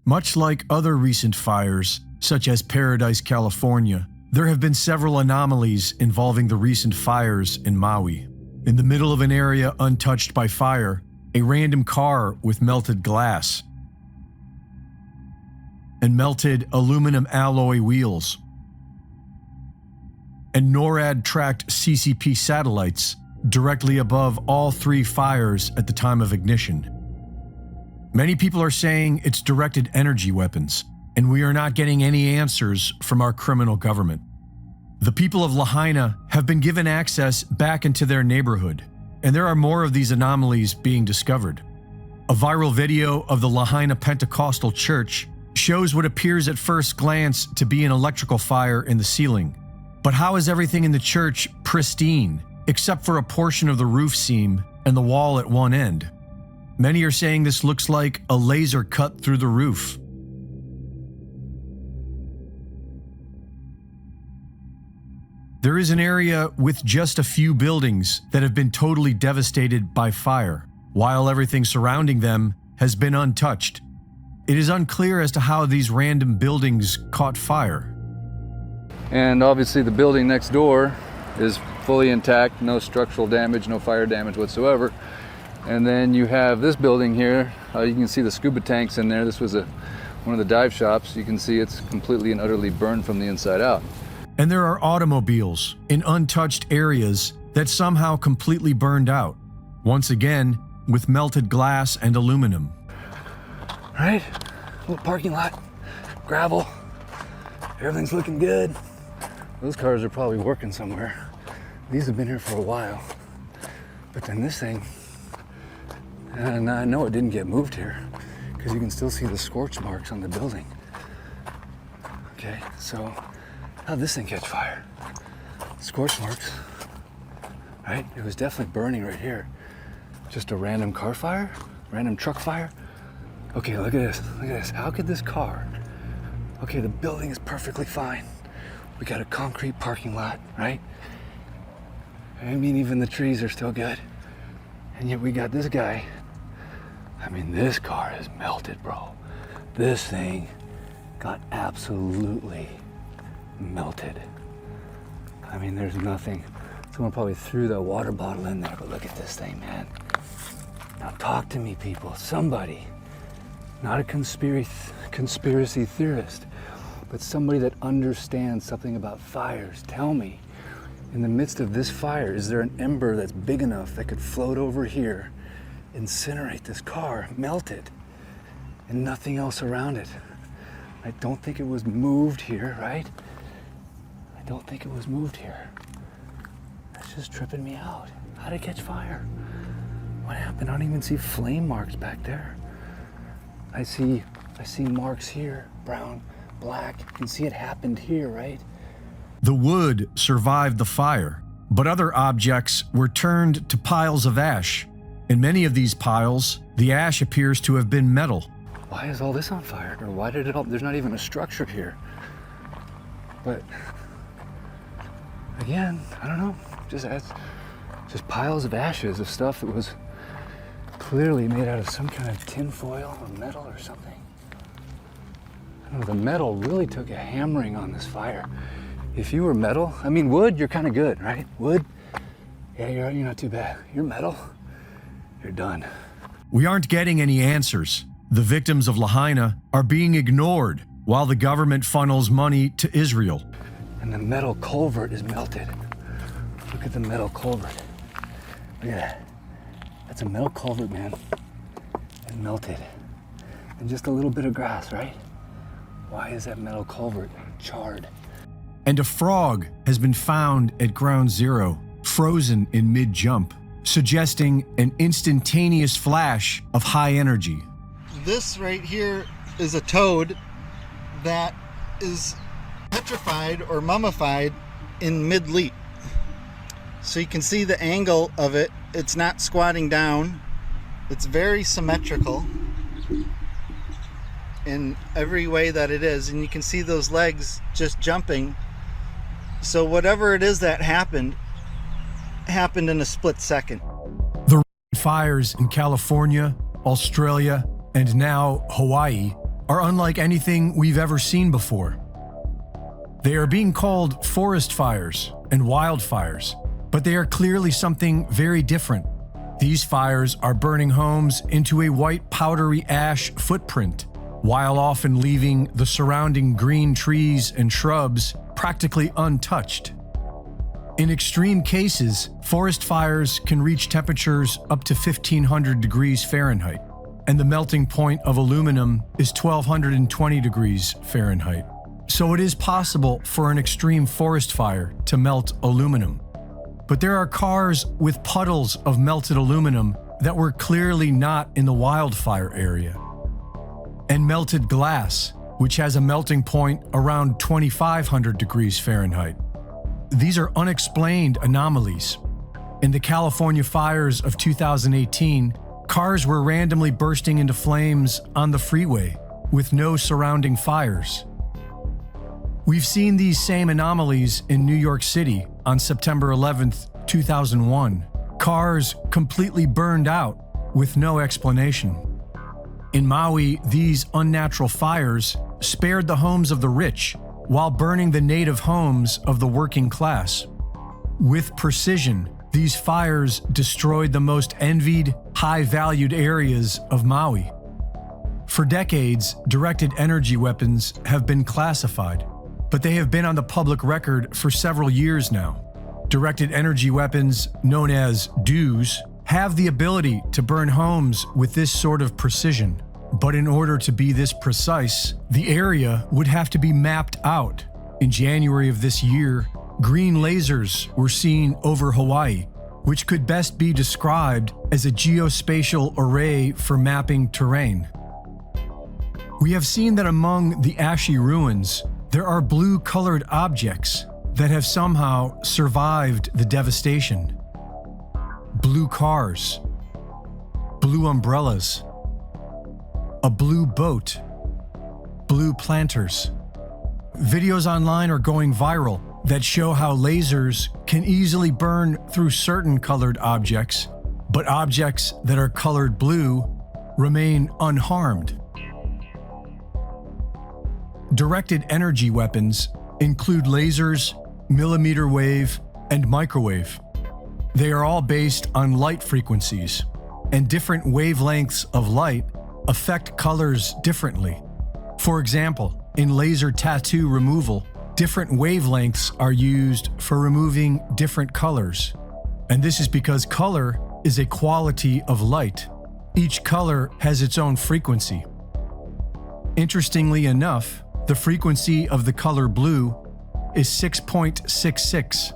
Much like other recent fires, such as Paradise, California, there have been several anomalies involving the recent fires in Maui. In the middle of an area untouched by fire, a random car with melted glass and melted aluminum alloy wheels, and NORAD-tracked CCP satellites directly above all three fires at the time of ignition. Many people are saying it's directed energy weapons, and we are not getting any answers from our criminal government. The people of Lahaina have been given access back into their neighborhood, and there are more of these anomalies being discovered. A viral video of the Lahaina Pentecostal Church shows what appears at first glance to be an electrical fire in the ceiling. But how is everything in the church pristine, except for a portion of the roof seam and the wall at one end? Many are saying this looks like a laser cut through the roof. There is an area with just a few buildings that have been totally devastated by fire, while everything surrounding them has been untouched. It is unclear as to how these random buildings caught fire. And obviously the building next door is fully intact, no structural damage, no fire damage whatsoever. And then you have this building here. You can see the scuba tanks in there. This was one of the dive shops. You can see it's completely and utterly burned from the inside out. And there are automobiles in untouched areas that somehow completely burned out, once again with melted glass and aluminum. Right? Little parking lot, gravel, everything's looking good. Those cars are probably working somewhere. These have been here for a while. But then this thing, and I know it didn't get moved here because you can still see the scorch marks on the building. Okay, so how'd this thing catch fire? Scorch marks, right? It was definitely burning right here. Just a random car fire? Random truck fire? Okay, look at this, look at this. How could this car? Okay, the building is perfectly fine. We got a concrete parking lot, right? I mean, even the trees are still good. And yet we got this guy. I mean, this car is melted, bro. This thing got absolutely melted. I mean, there's nothing. Someone probably threw the water bottle in there, but look at this thing, man. Now talk to me, people. Somebody, not a conspiracy theorist, but somebody that understands something about fires. Tell me, in the midst of this fire, is there an ember that's big enough that could float over here, incinerate this car, melt it, and nothing else around it? I don't think it was moved here, right? I don't think it was moved here. That's just tripping me out. How did it catch fire? What happened? I don't even see flame marks back there. I see marks here, brown, black. You can see it happened here, right? The wood survived the fire, but other objects were turned to piles of ash. In many of these piles, the ash appears to have been metal. Why is all this on fire? Or why did it all, there's not even a structure here. But again, I don't know, just piles of ashes of stuff that was clearly made out of some kind of tin foil or metal or something. I don't know, the metal really took a hammering on this fire. If you were metal, I mean, wood, you're kind of good, right? Wood, yeah, you're not too bad. You're metal, you're done. We aren't getting any answers. The victims of Lahaina are being ignored while the government funnels money to Israel. And the metal culvert is melted. Look at the metal culvert. Look at that. That's a metal culvert, man. It's melted. And just a little bit of grass, right? Why is that metal culvert charred? And a frog has been found at ground zero, frozen in mid-jump, suggesting an instantaneous flash of high energy. This right here is a toad that is petrified or mummified in mid-leap. So you can see the angle of it. It's not squatting down. It's very symmetrical in every way that it is. And you can see those legs just jumping. So whatever it is that happened in a split second. The fires in California, Australia, and now Hawaii are unlike anything we've ever seen before. They are being called forest fires and wildfires, but they are clearly something very different. These fires are burning homes into a white powdery ash footprint, while often leaving the surrounding green trees and shrubs practically untouched. In extreme cases, forest fires can reach temperatures up to 1,500 degrees Fahrenheit, and the melting point of aluminum is 1,220 degrees Fahrenheit. So it is possible for an extreme forest fire to melt aluminum. But there are cars with puddles of melted aluminum that were clearly not in the wildfire area. And melted glass, which has a melting point around 2,500 degrees Fahrenheit. These are unexplained anomalies. In the California fires of 2018, cars were randomly bursting into flames on the freeway with no surrounding fires. We've seen these same anomalies in New York City on September 11th, 2001. Cars completely burned out with no explanation. In Maui, these unnatural fires spared the homes of the rich while burning the native homes of the working class. With precision, these fires destroyed the most envied, high-valued areas of Maui. For decades, directed energy weapons have been classified, but they have been on the public record for several years now. Directed energy weapons, known as DEWs, have the ability to burn homes with this sort of precision. But in order to be this precise, the area would have to be mapped out. In January of this year, green lasers were seen over Hawaii, which could best be described as a geospatial array for mapping terrain. We have seen that among the ashy ruins, there are blue-colored objects that have somehow survived the devastation. Blue cars, blue umbrellas, a blue boat, blue planters. Videos online are going viral that show how lasers can easily burn through certain colored objects, but objects that are colored blue remain unharmed. Directed energy weapons include lasers, millimeter wave, and microwave. They are all based on light frequencies, and different wavelengths of light affect colors differently. For example, in laser tattoo removal, different wavelengths are used for removing different colors. And this is because color is a quality of light. Each color has its own frequency. Interestingly enough, the frequency of the color blue is 6.66,